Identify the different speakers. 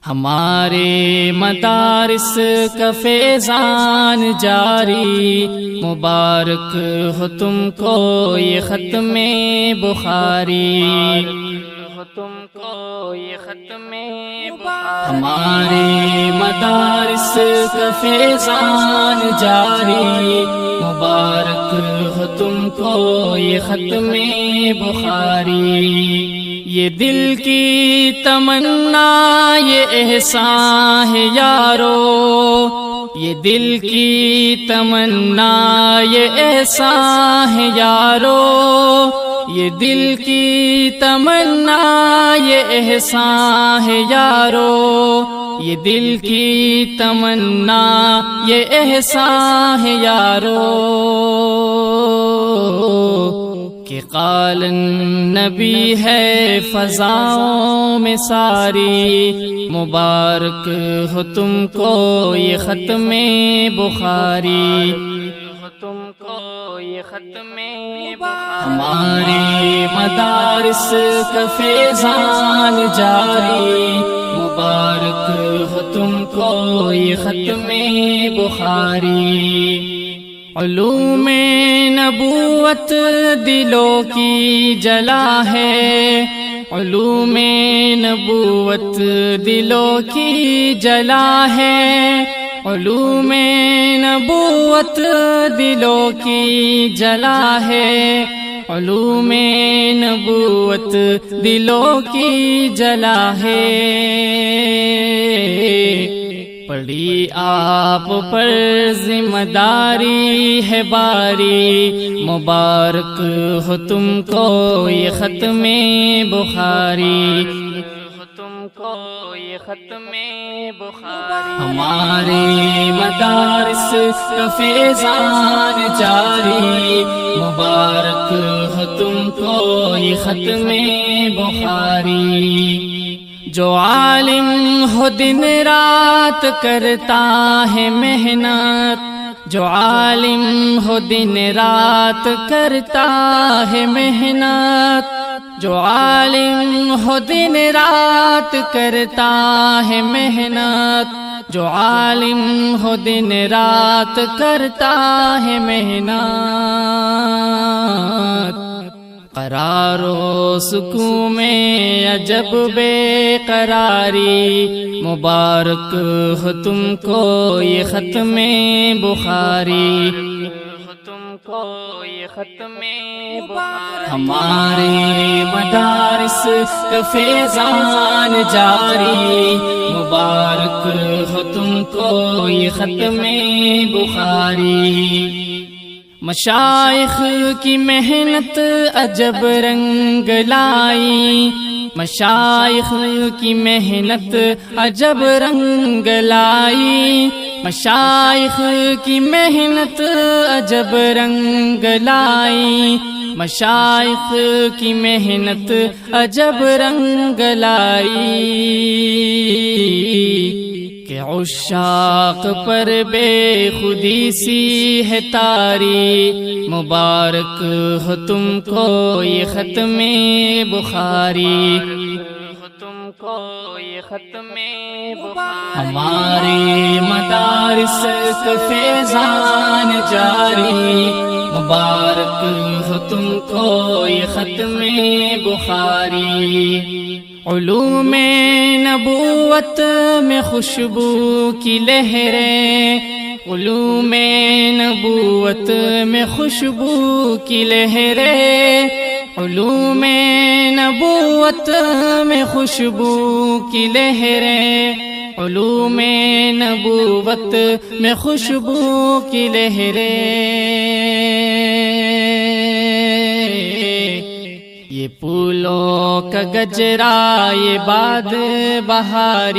Speaker 1: ہمارے مدارس کا فیضان جاری، مبارک ہو تم کو یہ ختم بخاری، تم کو یہ ختم بخاری۔ ہمارے مدارس کا فیضان جاری، مبارک ہو تم کو یہ ختم بخاری۔ یہ دل کی تمنا یہ احسان ہے یارو، یہ دل کی تمنا یہ احسان ہے یارو، یہ دل کی تمنا یہ احسان ہے یارو، یہ دل کی تمنا یہ احسان ہے یارو، کہ قال النبی ہے فضاؤں میں ساری، مبارک ہو تم کو یہ ختم بخاری، تم کو یہ ختم بخاری۔ ہمارے مدارس کا فیضان جاری، مبارک ہو تم کو یہ ختم بخاری۔ علوم نبوت دلوں کی جلا ہے، علوم نبوت دلوں کی جلا ہے، علوم نبوت دلوں کی جلا ہے، علوم نبوت دلوں کی جلا ہے۔ پڑی آپ پر ذمہ داری ہے باری، مبارک ہو تم کو یہ ختم بخاری، تم کو یہ ختم بخاری۔ ہمارے مدارس کا فیضان جاری، مبارک ہو تم کو یہ ختم بخاری۔ جو عالم ہو دن رات کرتا ہے محنت، جو عالم ہو دن رات کرتا ہے محنت، جو عالم ہو دن رات کرتا ہے محنت، جو عالم ہو دن رات کرتا ہے محنت، قرار و سکون میں عجب بے قراری، مبارک ہو تم کو یہ ختم بخاری، تم کو یہ ختم بخاری۔ ہمارے مدارس کا فیضان جاری، مبارک ہو تم کو یہ ختم بخاری۔ مشائخ کی محنت عجب رنگ لائی، مشائخ کی محنت عجب رنگ لائی، مشائخ کی محنت عجب رنگ لائی، مشائخ کی محنت عجب رنگ لائی، کہ عشاق پر بے خودی سی ہے تاری، مبارک ہو تم کو یہ ختم بخاری، تم کو یہ ختم بخاری۔ ہمارے مدارس کا فیضان جاری، مبارک ہو تم کو یہ ختم بخاری۔ علوم نبوت میں خوشبو کی لہریں، علوم نبوت میں خوشبو کی لہریں، علوم نبوت میں خوشبو کی لہریں، علوم نبوت میں خوشبو کی لہریں، یہ پھولوں کا گجرا یہ باد بہاری۔